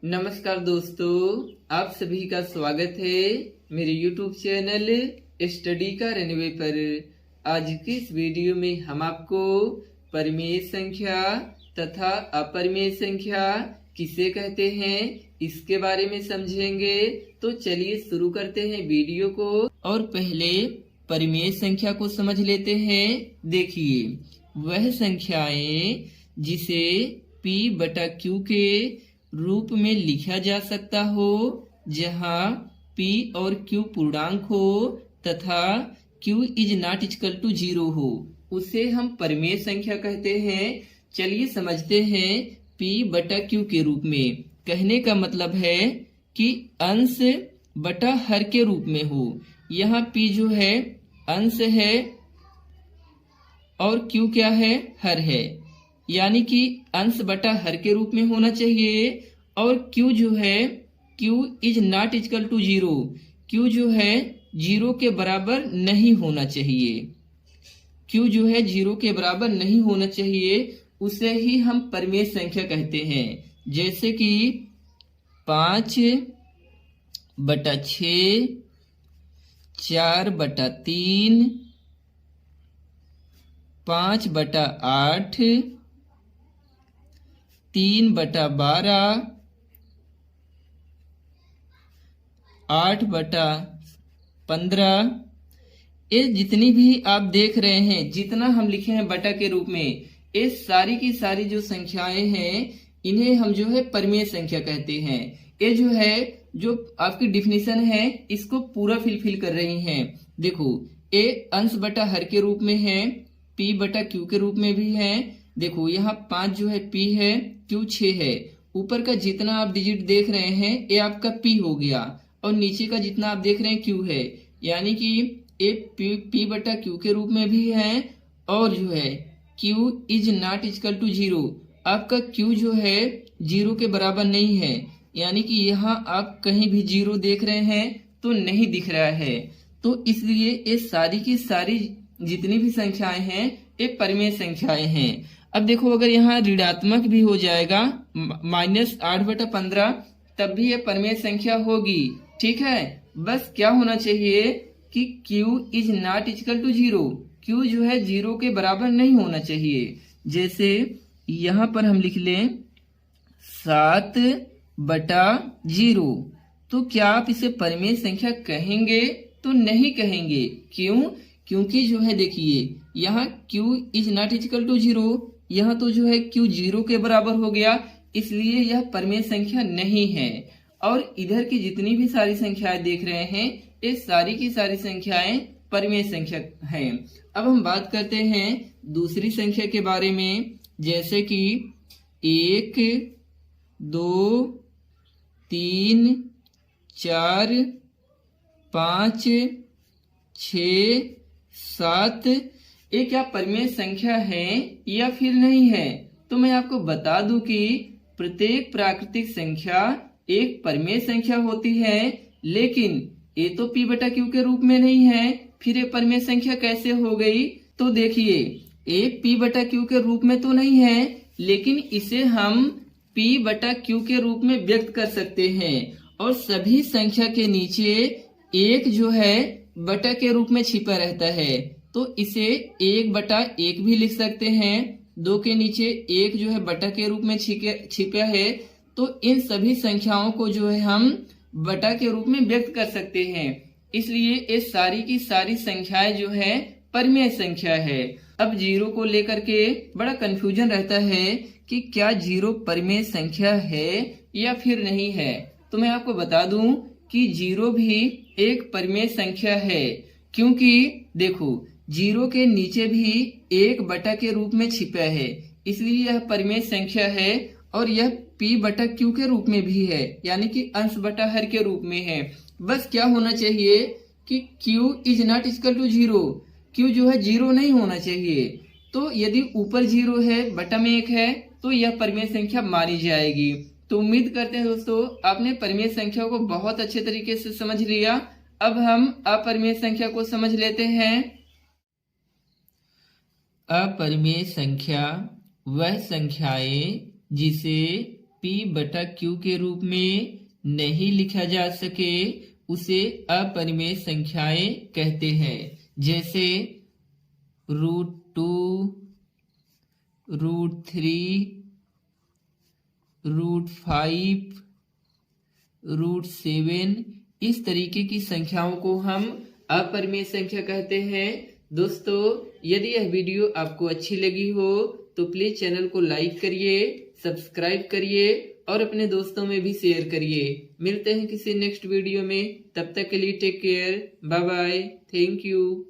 नमस्कार दोस्तों, आप सभी का स्वागत है मेरे YouTube चैनल स्टडी का रनवे पर। आज की इस वीडियो में हम आपको परिमेय संख्या तथा अपरिमेय संख्या किसे कहते हैं इसके बारे में समझेंगे। तो चलिए शुरू करते हैं वीडियो को और पहले परिमेय संख्या को समझ लेते हैं। देखिए, वह संख्याएं जिसे P बटा Q के रूप में लिखा जा सकता हो जहां P और Q पूर्णांक हो तथा Q is not equal to 0 हो, उसे हम परिमेय संख्या कहते हैं। चलिए समझते हैं। P बटा Q के रूप में कहने का मतलब है कि अंश बटा हर के रूप में हो। यहाँ P जो है अंश है और Q क्या है, हर है, यानी कि अंश बटा हर के रूप में होना चाहिए। और Q जो है Q is not equal to 0, Q जो है 0 के बराबर नहीं होना चाहिए। Q जो है 0 के बराबर नहीं होना चाहिए, उसे ही हम परिमेय संख्या कहते हैं। जैसे कि 5 बटा 6, 4 बटा 3, 5 बटा 8, 3 बटा 12, 8 बटा 15। ये जितनी भी आप देख रहे हैं, जितना हम लिखे हैं बटा के रूप में, ये सारी की सारी जो संख्याएं हैं इन्हें हम जो है परिमेय संख्या कहते हैं। ये जो है जो आपकी डिफिनीशन है इसको पूरा फिलफिल कर रही हैं। देखो, ये अंश बटा हर के रूप में है, P बटा Q के रूप में भी है। देखो यहाँ 5 जो है P है, Q 6 है। ऊपर का जितना आप डिजिट देख रहे हैं ये आपका P हो गया और नीचे का जितना आप देख रहे हैं Q है, यानी कि ये P बटा Q के रूप में भी है। और जो है Q is not equal to 0, आपका Q जो है 0 के बराबर नहीं है, यानी कि यहाँ आप कहीं भी 0 देख रहे हैं तो नहीं दिख रहा है। तो इसलिए ये सारी की सारी जितनी भी संख्याएं हैं ये परिमेय संख्याएं हैं। अब देखो, अगर यहाँ ऋणात्मक भी हो जाएगा -8 बटा 15, तब भी ये परिमेय संख्या होगी। ठीक है, बस क्या होना चाहिए कि Q is not equal to 0, Q जो है 0 के बराबर नहीं होना चाहिए। जैसे यहाँ पर हम लिख लें 7 बटा 0, तो क्या आप इसे परिमेय संख्या कहेंगे? तो नहीं कहेंगे। क्यों? क्योंकि जो है देखिए यहाँ Q is not equal to 0, यहाँ तो जो है Q 0 के बराबर हो गया, इसलिए यह परिमेय संख्या नहीं है। और इधर की जितनी भी सारी संख्याएं देख रहे हैं ये सारी की सारी संख्याएं परिमेय संख्या हैं। अब हम बात करते हैं दूसरी संख्या के बारे में, जैसे कि 1, 2, 3, 4, 5, 6, 7। ये क्या परिमेय संख्या है या फिर नहीं है? तो मैं आपको बता दूं कि प्रत्येक प्राकृतिक संख्या एक परिमेय संख्या होती है, लेकिन ये तो P बटा Q के रूप में नहीं है। फिर ये परिमेय संख्या कैसे हो गई? तो देखिए, ये P बटा Q के रूप में तो नहीं है, लेकिन इसे हम P बटा Q के रूप में व्यक्त कर सकते हैं। और सभी संख्या के नीचे एक जो है बटा के रूप में छिपा रहता है, तो इसे 1 बटा 1 भी लिख सकते हैं। 2 के नीचे 1 जो है बटा के रूप में छिपा है, तो इन सभी संख्याओं को जो है हम बटा के रूप में व्यक्त कर सकते हैं। इसलिए ये सारी की सारी संख्याएं जो है परिमेय संख्या है। अब 0 को लेकर के बड़ा कंफ्यूजन रहता है कि क्या 0 परिमेय संख्या है या फिर नहीं है। तो मैं आपको बता दूं कि 0 भी एक परिमेय संख्या है, क्योंकि देखो 0 के नीचे भी 1 बटा के रूप में छिपा है, इसलिए यह परिमेय संख्या है। और यह P बटा Q के रूप में भी है, यानी कि अंश बटा हर के रूप में है। बस क्या होना चाहिए कि Q is not equal to 0, Q जो है 0 नहीं होना चाहिए। तो यदि ऊपर 0 है बटा में 1 है तो यह परिमेय संख्या मानी जाएगी। तो उम्मीद करते हैं दोस्तों आपने परिमेय संख्या को बहुत अच्छे तरीके से समझ लिया। अब हम अपरिमेय संख्या को समझ लेते हैं। अपरिमेय संख्या वह संख्याएं जिसे p/q के रूप में नहीं लिखा जा सके उसे अपरिमेय संख्याएं कहते हैं। जैसे √2, √3, √5, √7 इस तरीके की संख्याओं को हम अपरिमेय संख्या कहते हैं। दोस्तों, यदि यह वीडियो आपको अच्छी लगी हो तो प्लीज चैनल को लाइक करिए, सब्सक्राइब करिए और अपने दोस्तों में भी शेयर करिए। मिलते हैं किसी नेक्स्ट वीडियो में, तब तक के लिए take care, bye bye, thank you.